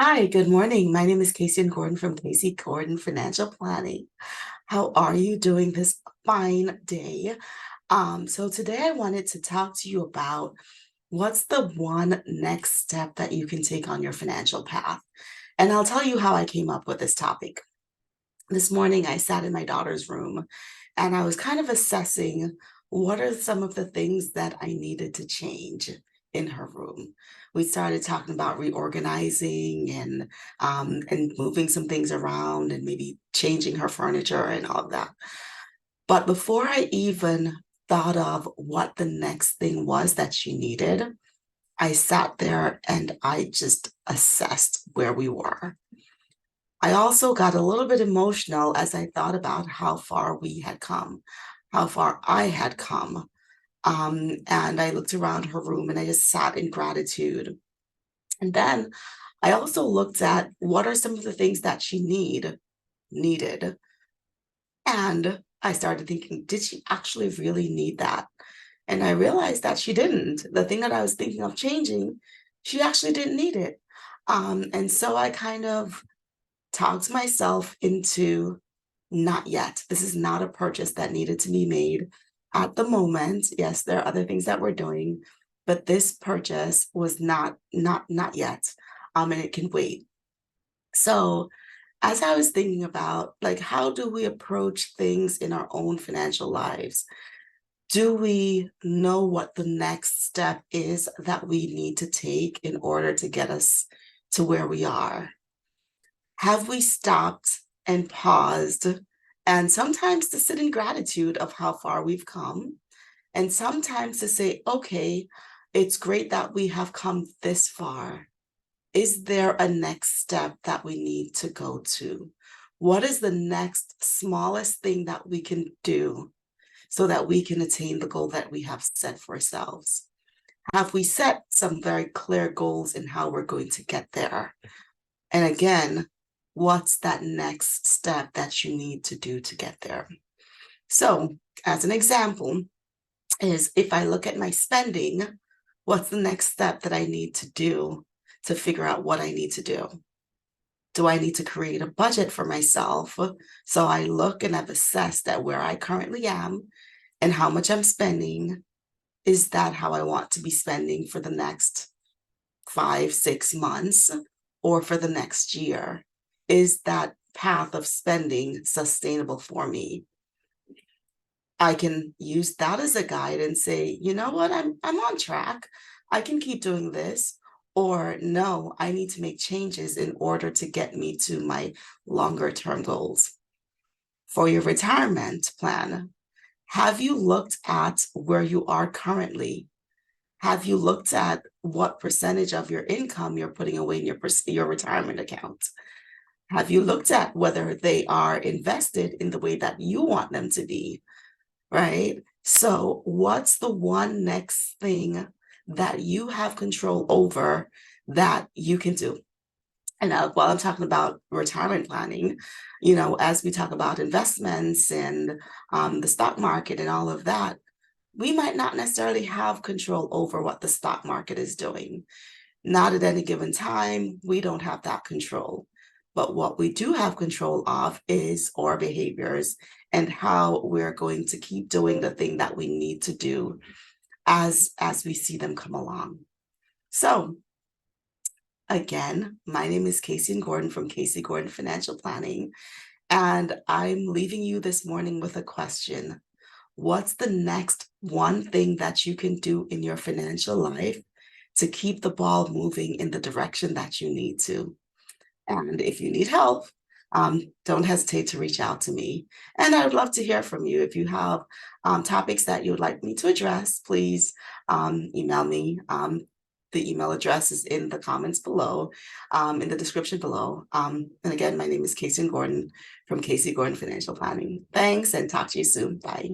Hi, good morning. My name is Kaysian Gordon from Casey Gordon Financial Planning. How are you doing this fine day? So today I wanted to talk to you about what's the one next step that you can take on your financial path. And I'll tell you how I came up with this topic. This morning I sat in my daughter's room and I was kind of assessing what are some of the things that I needed to change in her room. We started talking about reorganizing and moving some things around and maybe changing her furniture and all of that. But before I even thought of what the next thing was that she needed, I sat there and I just assessed where we were. I also got a little bit emotional as I thought about how far we had come, how far I had come. And I looked around her room and I just sat in gratitude. And then I also looked at what are some of the things that she needed. And I started thinking, did she actually really need that? And I realized that she didn't. The thing that I was thinking of changing, she actually didn't need it. And so I kind of talked myself into not yet. This is not a purchase that needed to be made at the moment. Yes, there are other things that we're doing, but this purchase was not yet. And it can wait. So as I was thinking about like how do we approach things in our own financial lives? Do we know what the next step is that we need to take in order to get us to where we are? Have we stopped and paused and sometimes to sit in gratitude of how far we've come and sometimes to say, okay, it's great that we have come this far. Is there a next step that we need to go to? What is the next smallest thing that we can do so that we can attain the goal that we have set for ourselves? Have we set some very clear goals in how we're going to get there? And again, what's that next step that you need to do to get there? So, as an example, is if I look at my spending, what's the next step that I need to do to figure out what I need to do? Do I need to create a budget for myself? So I look and I've assessed that where I currently am and how much I'm spending. Is that how I want to be spending for the next 5, 6 months or for the next year? Is that path of spending sustainable for me? I can use that as a guide and say, you know what, I'm on track. I can keep doing this. Or no, I need to make changes in order to get me to my longer term goals. For your retirement plan, have you looked at where you are currently? Have you looked at what percentage of your income you're putting away in your retirement account? Have you looked at whether they are invested in the way that you want them to be? Right? So, what's the one next thing that you have control over that you can do? And while I'm talking about retirement planning, as we talk about investments and the stock market and all of that, we might not necessarily have control over what the stock market is doing. Not at any given time, we don't have that control. But what we do have control of is our behaviors and how we're going to keep doing the thing that we need to do as we see them come along. So again, my name is Kaysian Gordon from Casey Gordon Financial Planning, and I'm leaving you this morning with a question. What's the next one thing that you can do in your financial life to keep the ball moving in the direction that you need to? And if you need help, don't hesitate to reach out to me. And I would love to hear from you. If you have topics that you would like me to address, please email me. The email address is in the comments below, in the description below. And again, my name is Kaysian Gordon from Casey Gordon Financial Planning. Thanks and talk to you soon. Bye.